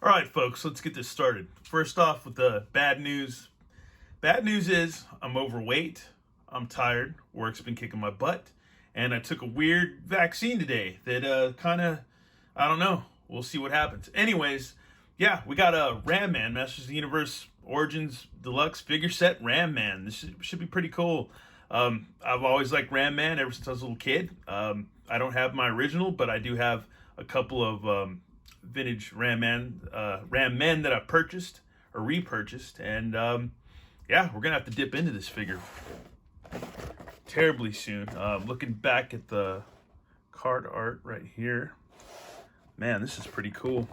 All right, folks, let's get this started. First off, with the bad news. Bad news is I'm overweight, I'm tired, work's been kicking my butt, and I took a weird vaccine today that I don't know. We'll see what happens. Anyways, yeah, we got a Ram Man, Masters of the Universe Origins Deluxe figure set Ram Man. This should be pretty cool. I've always liked Ram Man ever since I was a little kid. I don't have my original, but I do have a couple of vintage Ram Men that I purchased or repurchased, and yeah, we're gonna have to dip into this figure terribly soon. Looking back at the card art right here, man, this is pretty cool.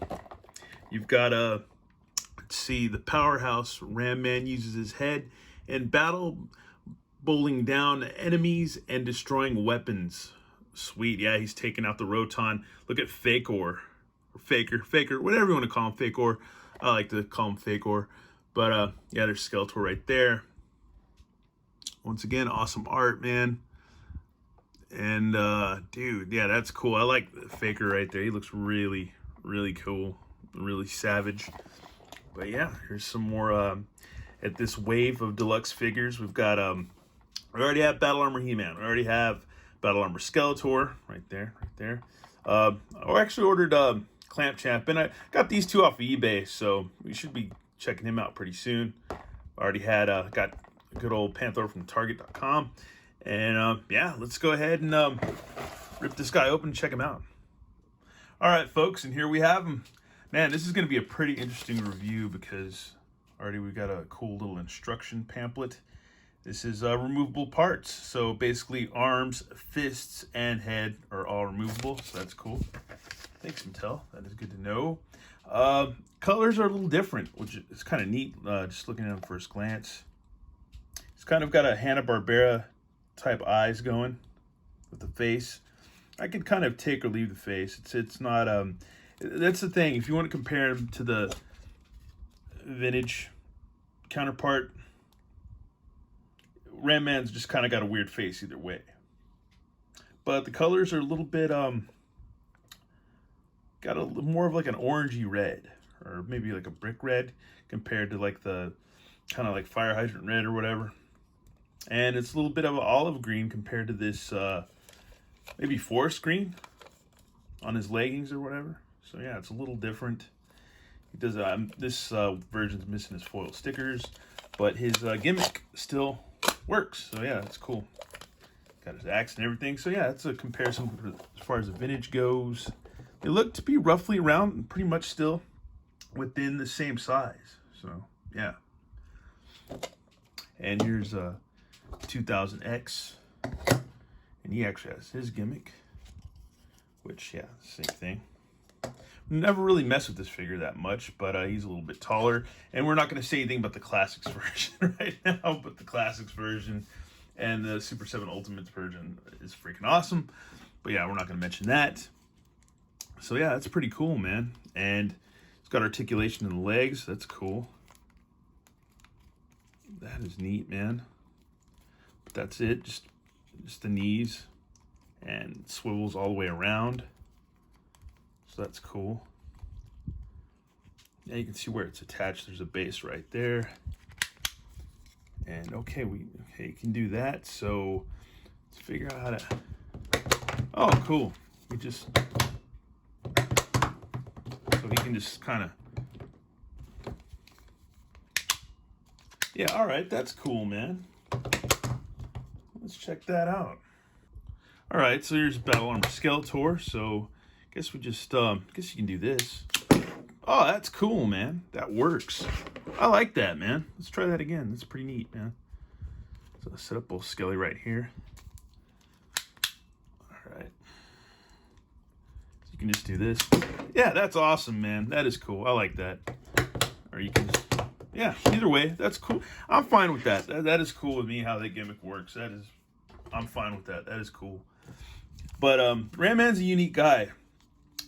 You've got let's see, the powerhouse Ram Man uses his head in battle, bowling down enemies and destroying weapons. Sweet, yeah, he's taking out the Roton. Look at Fakor, or Faker, whatever you want to call him, Fakor. I like to call him Fakor. But yeah, there's Skeletor right there. Once again, awesome art, man. And dude, yeah, that's cool. I like the Faker right there. He looks really, really cool, really savage. But yeah, here's some more at this wave of deluxe figures. We've got we already have Battle Armor He-Man. We already have Battle Armor Skeletor right there. I actually ordered Clamp Champ, and I got these two off of eBay, so we should be checking him out pretty soon. Already had got a good old Panther from Target.com, and yeah, let's go ahead and rip this guy open and check him out. All right, folks, and here we have him. Man, this is going to be a pretty interesting review because already we got a cool little instruction pamphlet. This is removable parts. So basically arms, fists, and head are all removable. So that's cool. Thanks, Mattel. That is good to know. Colors are a little different, which is kind of neat. Just looking at them first glance. It's kind of got a Hanna-Barbera type eyes going with the face. I could kind of take or leave the face. It's not that's the thing. If you want to compare them to the vintage counterpart, Ram Man's just kind of got a weird face either way. But the colors are a little bit got a more of like an orangey red, or maybe like a brick red compared to like the kind of like fire hydrant red or whatever. And it's a little bit of an olive green compared to this maybe forest green on his leggings or whatever. So yeah, it's a little different. He does this version's missing his foil stickers, but his gimmick still works. So yeah, it's cool. Got his axe and everything. So yeah, it's a comparison as far as the vintage goes. They look to be roughly around and pretty much still within the same size. So yeah. And here's 2000X, and he actually has his gimmick, which yeah, same thing. Never really mess with this figure that much, but he's a little bit taller, and we're not going to say anything about the Classics version right now, but the Classics version and the Super 7 Ultimates version is freaking awesome. But yeah, we're not going to mention that. So yeah, that's pretty cool, man. And it's got articulation in the legs. That's cool. That is neat, man. But that's it. Just the knees, and swivels all the way around. So that's cool. Yeah, you can see where it's attached. There's a base right there. And okay, you can do that. So let's figure out how to. Oh, cool. We just so he can just kind of. Yeah, all right, that's cool, man. Let's check that out. All right, so here's Battle Armor Skeletor. So I guess we just, guess you can do this. Oh, that's cool, man. That works. I like that, man. Let's try that again. That's pretty neat, man. So I'll set up old Skelly right here. All right. So you can just do this. Yeah, that's awesome, man. That is cool. I like that. Or you can just, yeah, either way, that's cool. I'm fine with that. That is cool with me, how that gimmick works. I'm fine with that. That is cool. But Ram Man's a unique guy.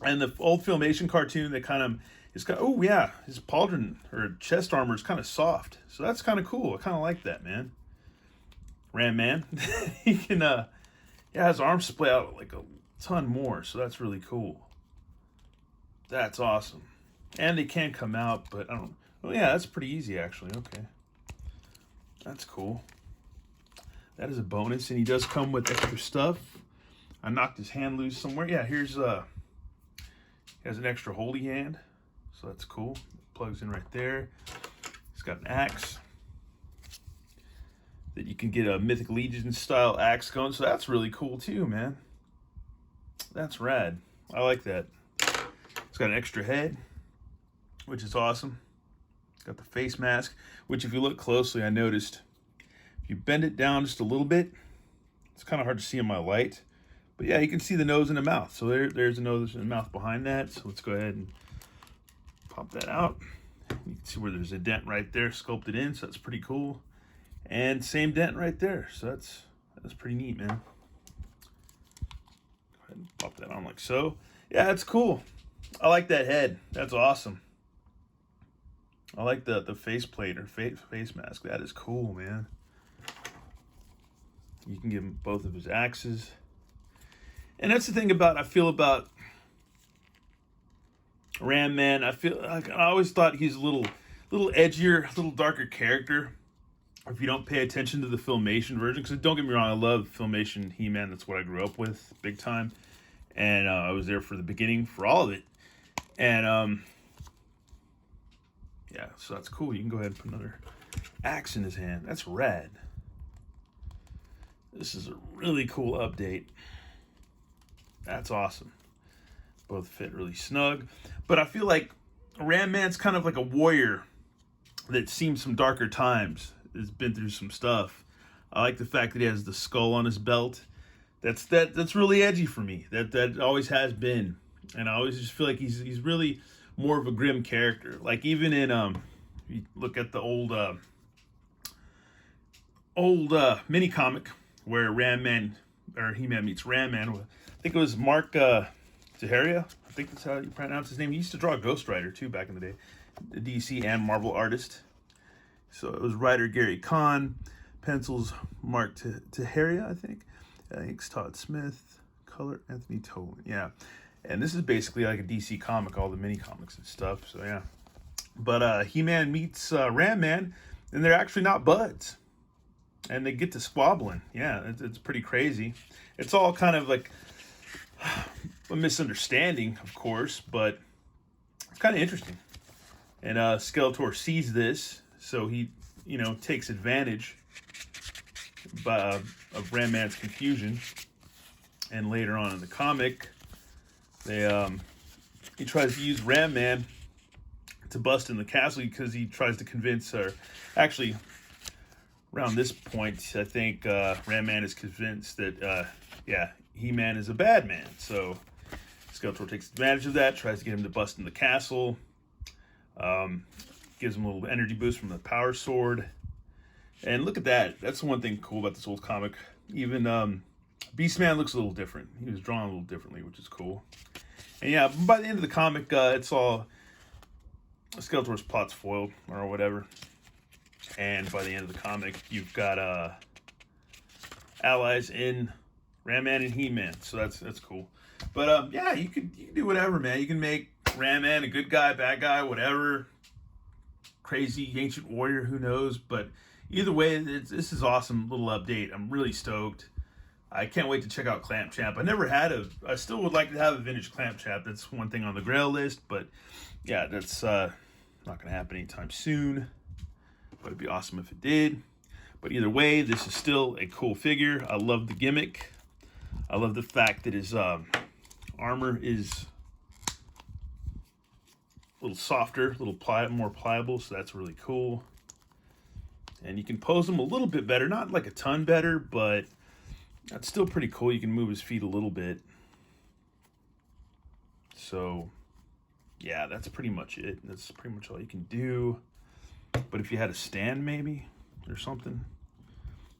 And the old Filmation cartoon that kind of is kind of, oh yeah, his pauldron or chest armor is kind of soft. So that's kind of cool. I kind of like that, man. Ram Man. He can yeah, his arms splay out like a ton more, so that's really cool. That's awesome. And they can come out, but I don't. Oh yeah, that's pretty easy actually. Okay, that's cool. That is a bonus, and he does come with extra stuff. I knocked his hand loose somewhere. Yeah, here's he has an extra holy hand, so that's cool. Plugs in right there. He's got an axe that you can get a Mythic Legion style axe going, so that's really cool too, man. That's rad. I like that. It's got an extra head, which is awesome. It's got the face mask, which if you look closely, I noticed if you bend it down just a little bit, it's kind of hard to see in my light. But yeah, you can see the nose and the mouth. So there's a nose and a mouth behind that. So let's go ahead and pop that out. You can see where there's a dent right there sculpted in, so that's pretty cool. And same dent right there, so that's pretty neat, man. Go ahead and pop that on like so. Yeah, that's cool. I like that head. That's awesome. I like the face plate or face mask. That is cool, man. You can give him both of his axes. And that's the thing I feel about Ram Man. I always thought he's a little edgier, a little darker character. If you don't pay attention to the Filmation version, because don't get me wrong, I love Filmation He-Man. That's what I grew up with, big time. And I was there for the beginning for all of it. And yeah, so that's cool. You can go ahead and put another axe in his hand. That's rad. This is a really cool update. That's awesome. Both fit really snug. But I feel like Ram Man's kind of like a warrior that's seen some darker times. Has been through some stuff. I like the fact that he has the skull on his belt. That's really edgy for me. That always has been. And I always just feel like he's really more of a grim character. Like even in you look at the old mini comic where Ram Man or He-Man meets Ram Man. I think it was Mark Zaharia. I think that's how you pronounce his name. He used to draw Ghost Rider too back in the day, the DC and Marvel artist. So it was writer Gary Kahn, pencils Mark Zaharia, I think. Inks Todd Smith, color Anthony Tolan. Yeah, and this is basically like a DC comic, all the mini comics and stuff. So yeah, but He-Man meets Ram Man, and they're actually not buds, and they get to squabbling. Yeah, it's pretty crazy. It's all kind of like a misunderstanding, of course, but it's kind of interesting. And Skeletor sees this, so he, takes advantage of Ram Man's confusion. And later on in the comic, he tries to use Ram Man to bust in the castle because he tries to convince her. Actually, around this point, I think Ram Man is convinced that He-Man is a bad man. So Skeletor takes advantage of that, tries to get him to bust in the castle. Gives him a little energy boost from the power sword. And look at that. That's the one thing cool about this old comic. Even Beastman looks a little different. He was drawn a little differently, which is cool. And yeah, by the end of the comic, it's all Skeletor's plot's foiled or whatever. And by the end of the comic, you've got allies in Ram Man and He-Man. So that's cool. But yeah, you can do whatever, man. You can make Ram Man a good guy, bad guy, whatever. Crazy ancient warrior, who knows? But either way, this is awesome little update. I'm really stoked. I can't wait to check out Clamp Champ. I still would like to have a vintage Clamp Champ. That's one thing on the Grail list, but yeah, that's not going to happen anytime soon. But it'd be awesome if it did. But either way, this is still a cool figure. I love the gimmick. I love the fact that his armor is a little softer, a little more pliable, so that's really cool. And you can pose him a little bit better, not like a ton better, but that's still pretty cool. You can move his feet a little bit. So, yeah, that's pretty much it. That's pretty much all you can do. But if you had a stand maybe or something,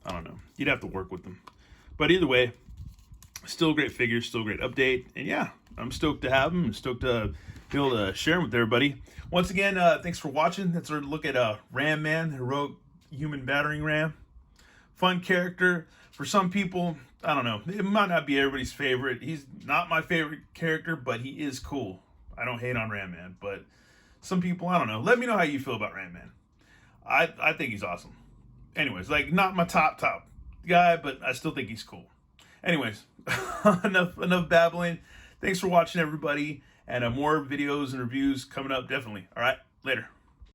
I don't know. You'd have to work with them. But either way, still a great figure, still a great update. And yeah, I'm stoked to have them. I'm stoked to be able to share them with everybody. Once again, thanks for watching. That's our look at Ram Man, heroic human battering ram. Fun character. For some people, I don't know. It might not be everybody's favorite. He's not my favorite character, but he is cool. I don't hate on Ram Man, but Some people, I don't know. Let me know how you feel about Ram Man. I think he's awesome. Anyways, like not my top guy, but I still think he's cool. Anyways, enough babbling. Thanks for watching, everybody, and more videos and reviews coming up, definitely. All right, later.